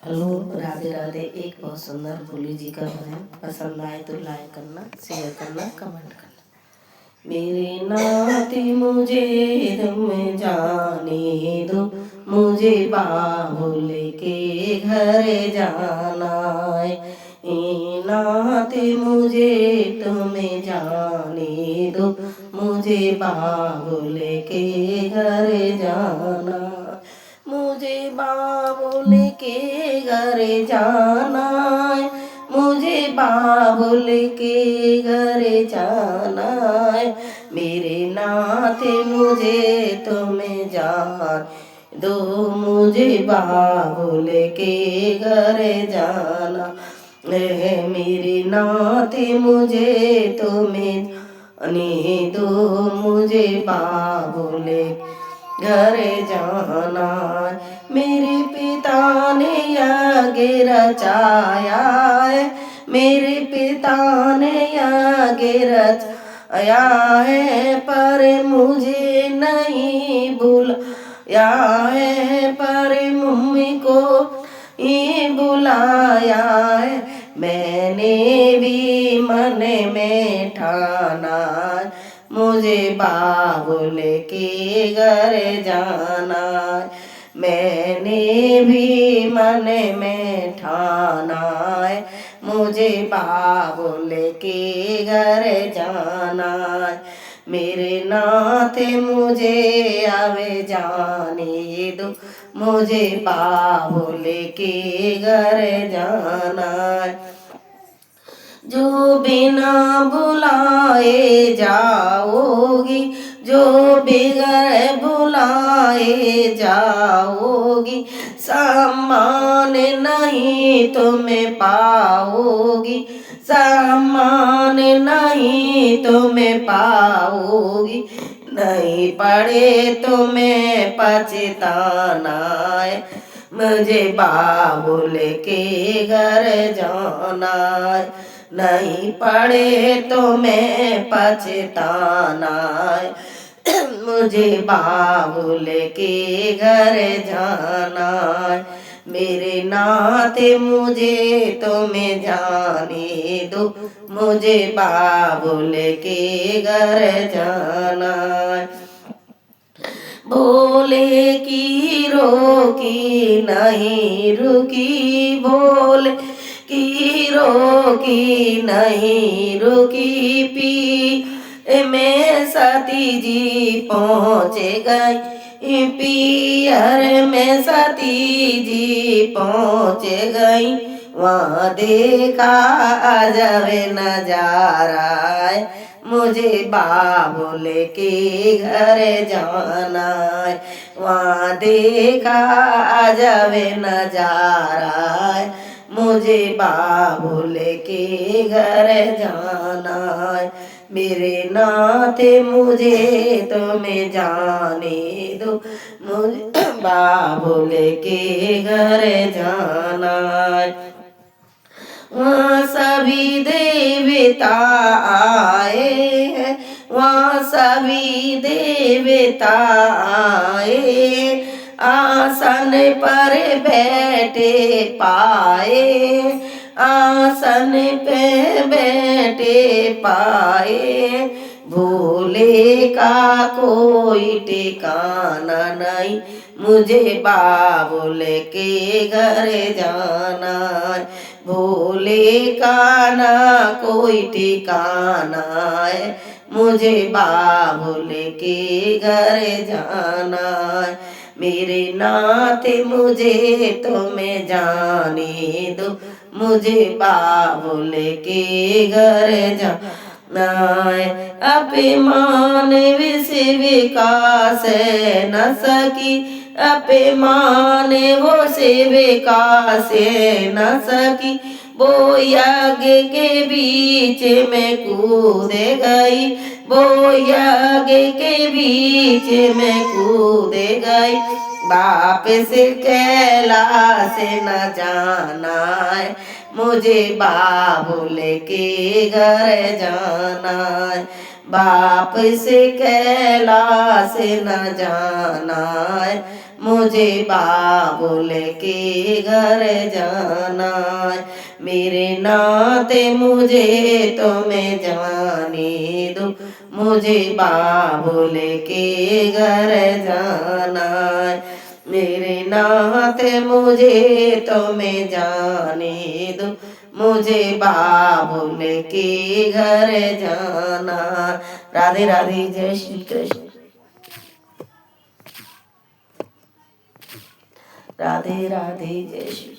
Hello, Radhe Radhe. एक बहुत सुंदर भोली जी का भजन पसंद आए तो लाइक करना, शेयर करना, कमेंट करना। मेरे नाते मुझे तुम जाने दो, मुझे बाबुल के घर जाना है। नाते मुझे तुम जाने दो, मुझे बाबुल के घर जाना। मुझे बाबुल के घर जाना है, मुझे बाबुल के घर जाना है। मेरे नाते मुझे तुम्हें जान दो, मुझे बाबुल के घर जाना है। मेरे नाते मुझे तुम्हें जाने दो, मुझे बाबुल घर जाना। मेरे पिता ने आगे रचाया है, मेरे पिता ने आगे रचाया है, पर मुझे नहीं बुलाया है, पर मम्मी को ही बुलाया है। मैंने भी मन में ठाना, मुझे बाबुल के घर जाना। मैंने भी मन में ठाना है, मुझे बाबुल के घर जाना। मेरे नाते मुझे आवे जाने दो, मुझे बाबुल के घर जाना। जो बिना बुलाए जाओगी, जो बिगड़ बुलाए जाओगी, सम्मान नहीं तुम्हें पाओगी, सम्मान नहीं तुम्हें पाओगी। नहीं पड़े तुम्हें पछताना है, मुझे बाबुल के घर जाना है। नहीं पड़े तुम्हें पछताना है, मुझे बाबुल के घर जाना है। मेरे नाते मुझे तुम्हें जाने दो, मुझे बाबुल के घर जाना है। बोले की रोकी नहीं रुकी, बोले की रोकी नहीं रुकी। पी में सती जी पहुँच गई, पियर में सती जी पहुँच गई। वहाँ देखा अजब नजारा है, मुझे बाबुल के घर जाना है। वहाँ देखा अजब नजारा है, मुझे बाबुल के घर जाना है। मेरे नाते मुझे तुम्हें जाने दो, मुझे बाबुल के घर जाना है। वहाँ सभी देवता आए हैं, वहाँ सभी देवता आए, आसन पर बैठे पाए, आसन पे बैठे पाए। भोले का कोई ठिकाना नहीं, मुझे बाबुल के घर जाना है। भोले का ना कोई ठिकाना है, मुझे बाबुल के घर जाना है। मेरे नाते मुझे तुम्हें जाने दो, मुझे बाबुल के घर जाना है। अभिमान विकास न सकी, अभिमान वो से विकास न सकी। वो यज्ञ के बीच में कूद गई, वो यज्ञ के बीच में कूद गई। वापस कैलाश न जाना है, मुझे बाबुल के घर जाना है। वापस कैलाश न जाना है, मुझे बाबुल के घर जाना है। मेरे नाते मुझे तुम्हें जाने दो, मुझे बाबुल के घर जाना है। मेरे नाते मुझे तुम्हें जाने दो, मुझे बाबुल के घर जाना। राधे राधे, जय श्री कृष्ण। राधे राधे, जय श्री